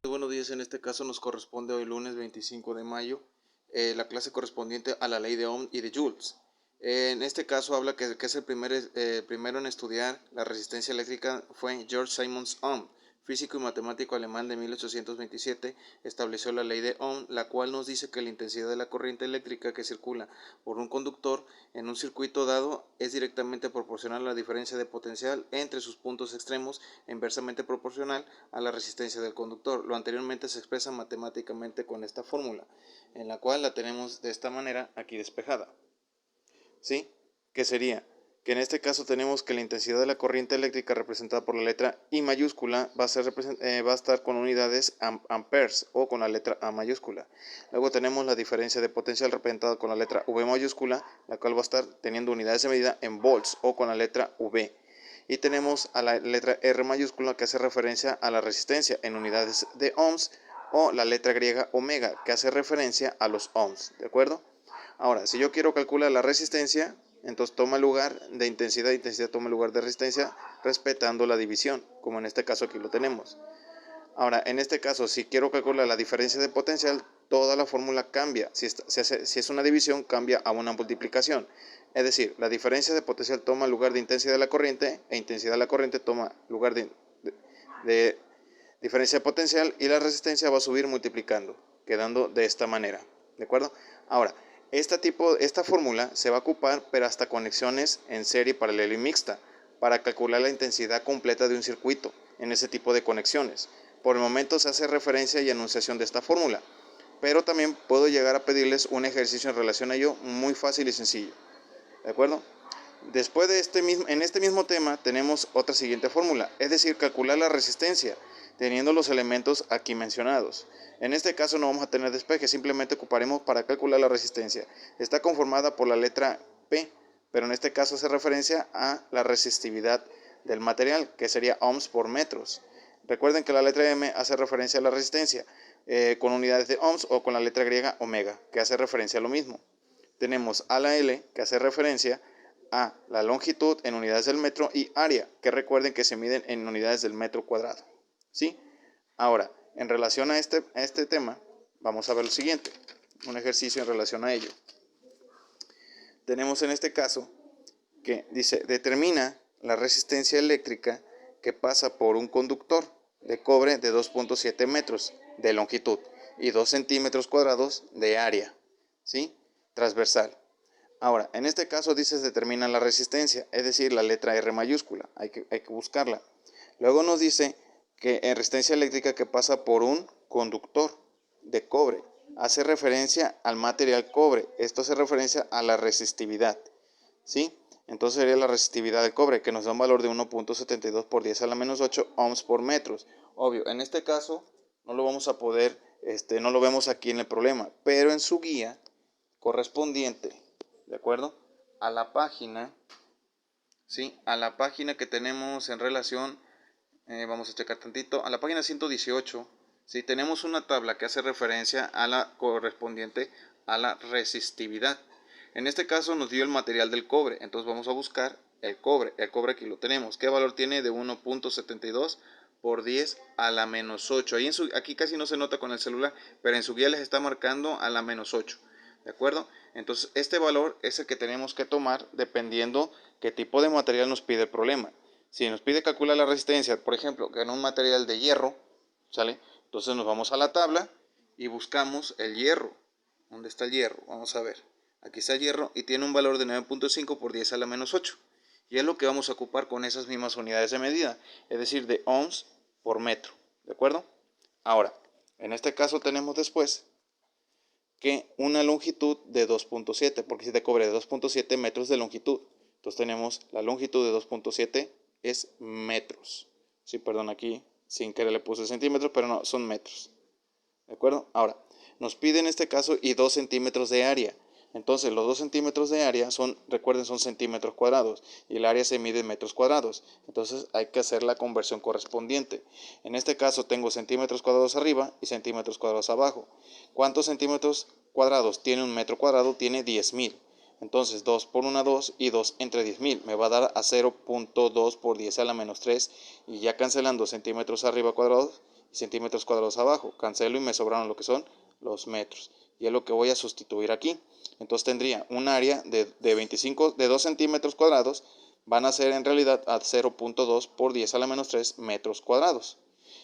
Buenos días, en este caso nos corresponde hoy lunes 25 de mayo la clase correspondiente a la ley de Ohm y de Joules. En este caso habla que es el primero en estudiar la resistencia eléctrica fue George Simons Ohm, físico y matemático alemán de 1827, estableció la ley de Ohm, la cual nos dice que la intensidad de la corriente eléctrica que circula por un conductor en un circuito dado es directamente proporcional a la diferencia de potencial entre sus puntos extremos e inversamente proporcional a la resistencia del conductor. Lo anteriormente se expresa matemáticamente con esta fórmula, en la cual la tenemos de esta manera aquí despejada. ¿Sí? ¿Qué sería? Que en este caso tenemos que la intensidad de la corriente eléctrica representada por la letra I mayúscula va a estar con unidades amperes o con la letra A mayúscula. Luego tenemos la diferencia de potencial representada con la letra V mayúscula, la cual va a estar teniendo unidades de medida en volts o con la letra V. Y tenemos a la letra R mayúscula que hace referencia a la resistencia en unidades de ohms, o la letra griega omega que hace referencia a los ohms, ¿de acuerdo? Ahora, si yo quiero calcular la resistencia, entonces toma lugar de intensidad toma lugar de resistencia respetando la división, como en este caso aquí lo tenemos. Ahora, en este caso, si quiero calcular la diferencia de potencial, toda la fórmula cambia. Si es una división, cambia a una multiplicación. Es decir, la diferencia de potencial toma lugar de intensidad de la corriente, e intensidad de la corriente toma lugar de diferencia de potencial, y la resistencia va a subir multiplicando, quedando de esta manera. ¿De acuerdo? Ahora, esta fórmula se va a ocupar, pero hasta conexiones en serie, paralela y mixta, para calcular la intensidad completa de un circuito en ese tipo de conexiones. Por el momento se hace referencia y enunciación de esta fórmula, pero también puedo llegar a pedirles un ejercicio en relación a ello muy fácil y sencillo. ¿De acuerdo? Después de en este mismo tema tenemos otra siguiente fórmula, es decir, calcular la resistencia teniendo los elementos aquí mencionados. En este caso no vamos a tener despeje, simplemente ocuparemos para calcular la resistencia. Está conformada por la letra P, pero en este caso hace referencia a la resistividad del material, que sería ohms por metros. Recuerden que la letra M hace referencia a la resistencia con unidades de ohms, o con la letra griega omega, que hace referencia a lo mismo. Tenemos a la L, que hace referencia a la longitud en unidades del metro, y área, que recuerden que se miden en unidades del metro cuadrado. ¿Sí? Ahora, en relación a este tema, vamos a ver lo siguiente, un ejercicio en relación a ello. Tenemos en este caso que dice, determina la resistencia eléctrica que pasa por un conductor de cobre de 2.7 metros de longitud y 2 centímetros cuadrados de área, ¿sí? Transversal. Ahora, en este caso dice determina la resistencia, es decir, la letra R mayúscula, hay que buscarla. Luego nos dice que en resistencia eléctrica que pasa por un conductor de cobre, hace referencia al material cobre, esto hace referencia a la resistividad, ¿sí? Entonces sería la resistividad del cobre, que nos da un valor de 1.72 por 10 a la menos 8 ohms por metros. Obvio, en este caso no lo vamos a poder, no lo vemos aquí en el problema, pero en su guía correspondiente, ¿de acuerdo? A la página, ¿sí? A la página que tenemos en relación, vamos a checar tantito, a la página 118, ¿sí? Tenemos una tabla que hace referencia a la correspondiente a la resistividad. En este caso nos dio el material del cobre, entonces vamos a buscar el cobre aquí lo tenemos. ¿Qué valor tiene? De 1.72 por 10 a la menos 8. Aquí casi no se nota con el celular, pero en su guía les está marcando a la menos 8. ¿De acuerdo? Entonces este valor es el que tenemos que tomar dependiendo qué tipo de material nos pide el problema. Si nos pide calcular la resistencia, por ejemplo, que en un material de hierro, ¿sale? Entonces nos vamos a la tabla y buscamos el hierro. ¿Dónde está el hierro? Vamos a ver. Aquí está el hierro y tiene un valor de 9.5 por 10 a la menos 8. Y es lo que vamos a ocupar con esas mismas unidades de medida, es decir, de ohms por metro. ¿De acuerdo? Ahora, en este caso tenemos después que una longitud de 2.7, porque si te cobre de 2.7 metros de longitud. Entonces tenemos la longitud de 2.7 es metros. Sí, perdón, aquí sin querer le puse centímetros, pero no, son metros. ¿De acuerdo? Ahora, nos pide en este caso y 2 centímetros de área. Entonces los 2 centímetros de área recuerden, son centímetros cuadrados y el área se mide en metros cuadrados. Entonces hay que hacer la conversión correspondiente. En este caso tengo centímetros cuadrados arriba y centímetros cuadrados abajo. ¿Cuántos centímetros cuadrados tiene un metro cuadrado? Tiene 10.000. Entonces 2 por 1, 2 y 2 entre 10.000 me va a dar a 0.2 por 10 a la menos 3, y ya cancelando centímetros arriba cuadrados y centímetros cuadrados abajo. Cancelo y me sobraron lo que son los metros. Y es lo que voy a sustituir aquí. Entonces tendría un área de 2 centímetros cuadrados, van a ser en realidad a 0.2 por 10 a la menos 3 metros cuadrados.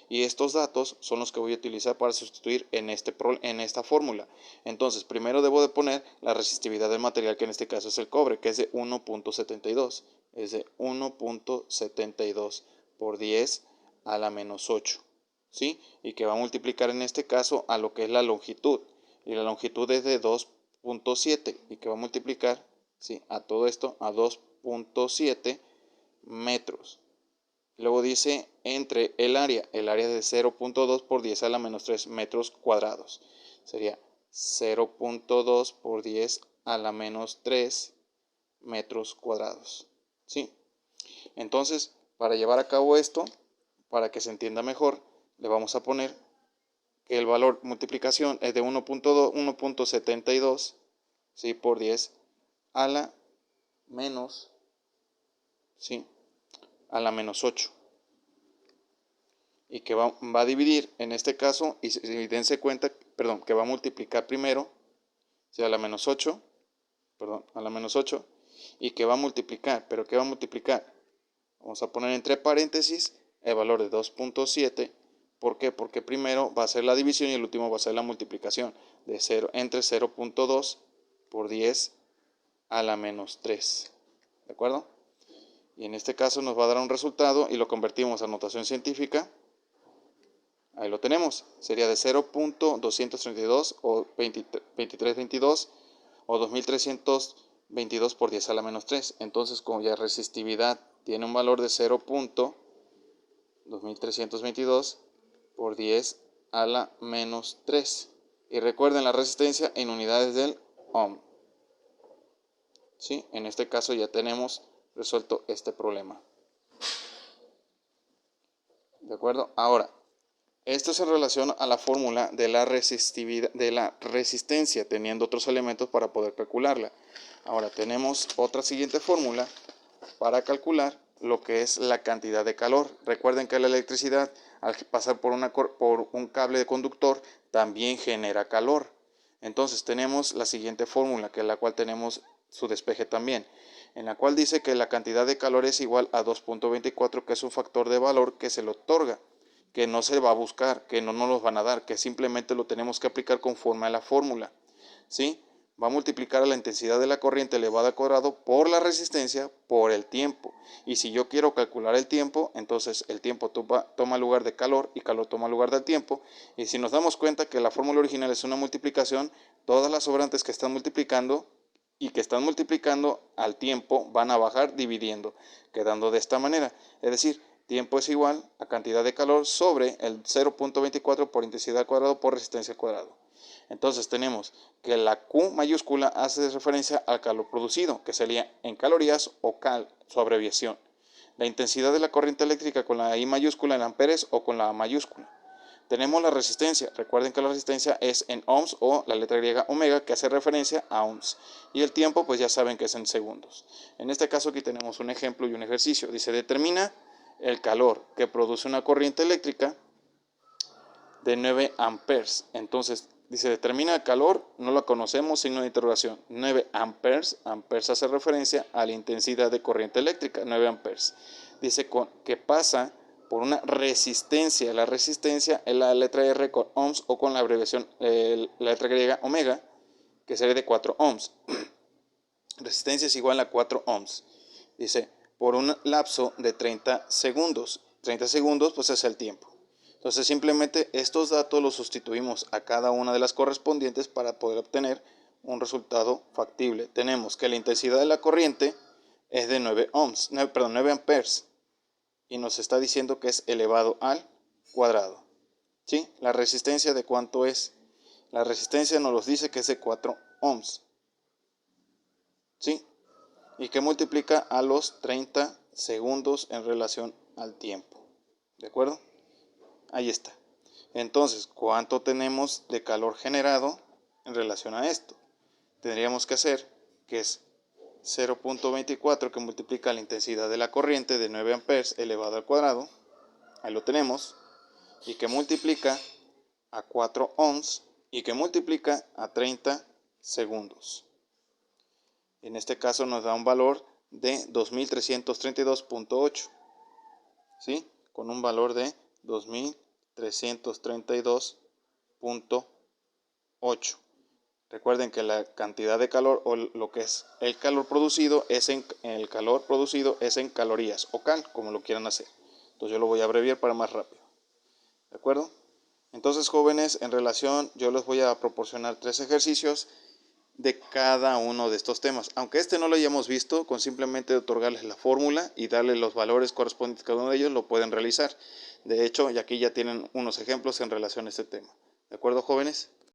Y estos datos son los que voy a utilizar para sustituir en esta fórmula. Entonces, primero debo de poner la resistividad del material, que en este caso es el cobre, que es de 1.72. Es de 1.72 por 10 a la menos 8. ¿Sí? Y que va a multiplicar en este caso a lo que es la longitud. Y la longitud es de 2.7 y que va a multiplicar, ¿sí?, a todo esto a 2.7 metros. Luego dice entre el área de 0.2 por 10 a la menos 3 metros cuadrados. Sería 0.2 por 10 a la menos 3 metros cuadrados. ¿Sí? Entonces, para llevar a cabo esto, para que se entienda mejor, le vamos a poner que el valor multiplicación es de 1.72, ¿sí?, por 10 a la menos, ¿sí?, a la menos 8. Y que va a dividir en este caso, y dense cuenta, perdón, que va a multiplicar primero, ¿sí?, a la menos 8, perdón, a la menos 8, y que va a multiplicar, pero ¿qué va a multiplicar? Vamos a poner entre paréntesis el valor de 2.7. ¿Por qué? Porque primero va a ser la división y el último va a ser la multiplicación de 0 entre 0.2 por 10 a la menos 3. ¿De acuerdo? Y en este caso nos va a dar un resultado y lo convertimos a notación científica. Ahí lo tenemos. Sería de 0.232 o 2322 o 2322 por 10 a la menos 3. Entonces, como ya resistividad tiene un valor de 0.2322 por 10 a la menos 3. Y recuerden la resistencia en unidades del ohm. ¿Sí? En este caso ya tenemos resuelto este problema. ¿De acuerdo? Ahora, esto es en relación a la fórmula de la resistencia, teniendo otros elementos para poder calcularla. Ahora tenemos otra siguiente fórmula para calcular lo que es la cantidad de calor. Recuerden que la electricidad, al pasar por un cable de conductor, también genera calor. Entonces tenemos la siguiente fórmula, que es la cual tenemos su despeje también, en la cual dice que la cantidad de calor es igual a 2.24, que es un factor de valor que se le otorga, que no se va a buscar, que no nos los van a dar, que simplemente lo tenemos que aplicar conforme a la fórmula. ¿Sí? Va a multiplicar a la intensidad de la corriente elevada al cuadrado por la resistencia por el tiempo. Y si yo quiero calcular el tiempo, entonces el tiempo toma lugar de calor y calor toma lugar del tiempo. Y si nos damos cuenta que la fórmula original es una multiplicación, todas las sobrantes que están multiplicando y que están multiplicando al tiempo van a bajar dividiendo, quedando de esta manera. Es decir, tiempo es igual a cantidad de calor sobre el 0.24 por intensidad al cuadrado por resistencia al cuadrado. Entonces tenemos que la Q mayúscula hace referencia al calor producido, que sería en calorías o cal, su abreviación. La intensidad de la corriente eléctrica con la I mayúscula en amperes o con la A mayúscula. Tenemos la resistencia. Recuerden que la resistencia es en ohms o la letra griega omega, que hace referencia a ohms. Y el tiempo, pues ya saben que es en segundos. En este caso aquí tenemos un ejemplo y un ejercicio. Dice, determina el calor que produce una corriente eléctrica de 9 amperes. Entonces, dice, determina el calor, no lo conocemos, signo de interrogación. 9 amperes, amperes hace referencia a la intensidad de corriente eléctrica, 9 amperes. Dice que pasa por una resistencia. La resistencia es la letra R con ohms o con la abreviación, la letra griega omega, que sería de 4 ohms. Resistencia es igual a 4 ohms. Dice, por un lapso de 30 segundos. 30 segundos, pues es el tiempo. Entonces simplemente estos datos los sustituimos a cada una de las correspondientes para poder obtener un resultado factible. Tenemos que la intensidad de la corriente es de 9 amperes y nos está diciendo que es elevado al cuadrado. ¿Sí? La resistencia, ¿de cuánto es? La resistencia nos los dice que es de 4 ohms. ¿Sí? Y que multiplica a los 30 segundos en relación al tiempo. ¿De acuerdo? Ahí está. Entonces, ¿cuánto tenemos de calor generado en relación a esto? Tendríamos que hacer que es 0.24 que multiplica la intensidad de la corriente de 9 amperes elevado al cuadrado. Ahí lo tenemos. y que multiplica a 4 ohms y que multiplica a 30 segundos. En este caso nos da un valor de 2332.8, ¿sí? Con un valor de 2332.8. Recuerden que la cantidad de calor o lo que es el calor producido es en calorías o cal, como lo quieran hacer. Entonces yo lo voy a abreviar para más rápido. ¿De acuerdo? Entonces, jóvenes, en relación, yo les voy a proporcionar 3 ejercicios de cada uno de estos temas. Aunque este no lo hayamos visto, con simplemente otorgarles la fórmula y darles los valores correspondientes a cada uno de ellos, lo pueden realizar. De hecho, y aquí ya tienen unos ejemplos en relación a este tema. ¿De acuerdo, jóvenes?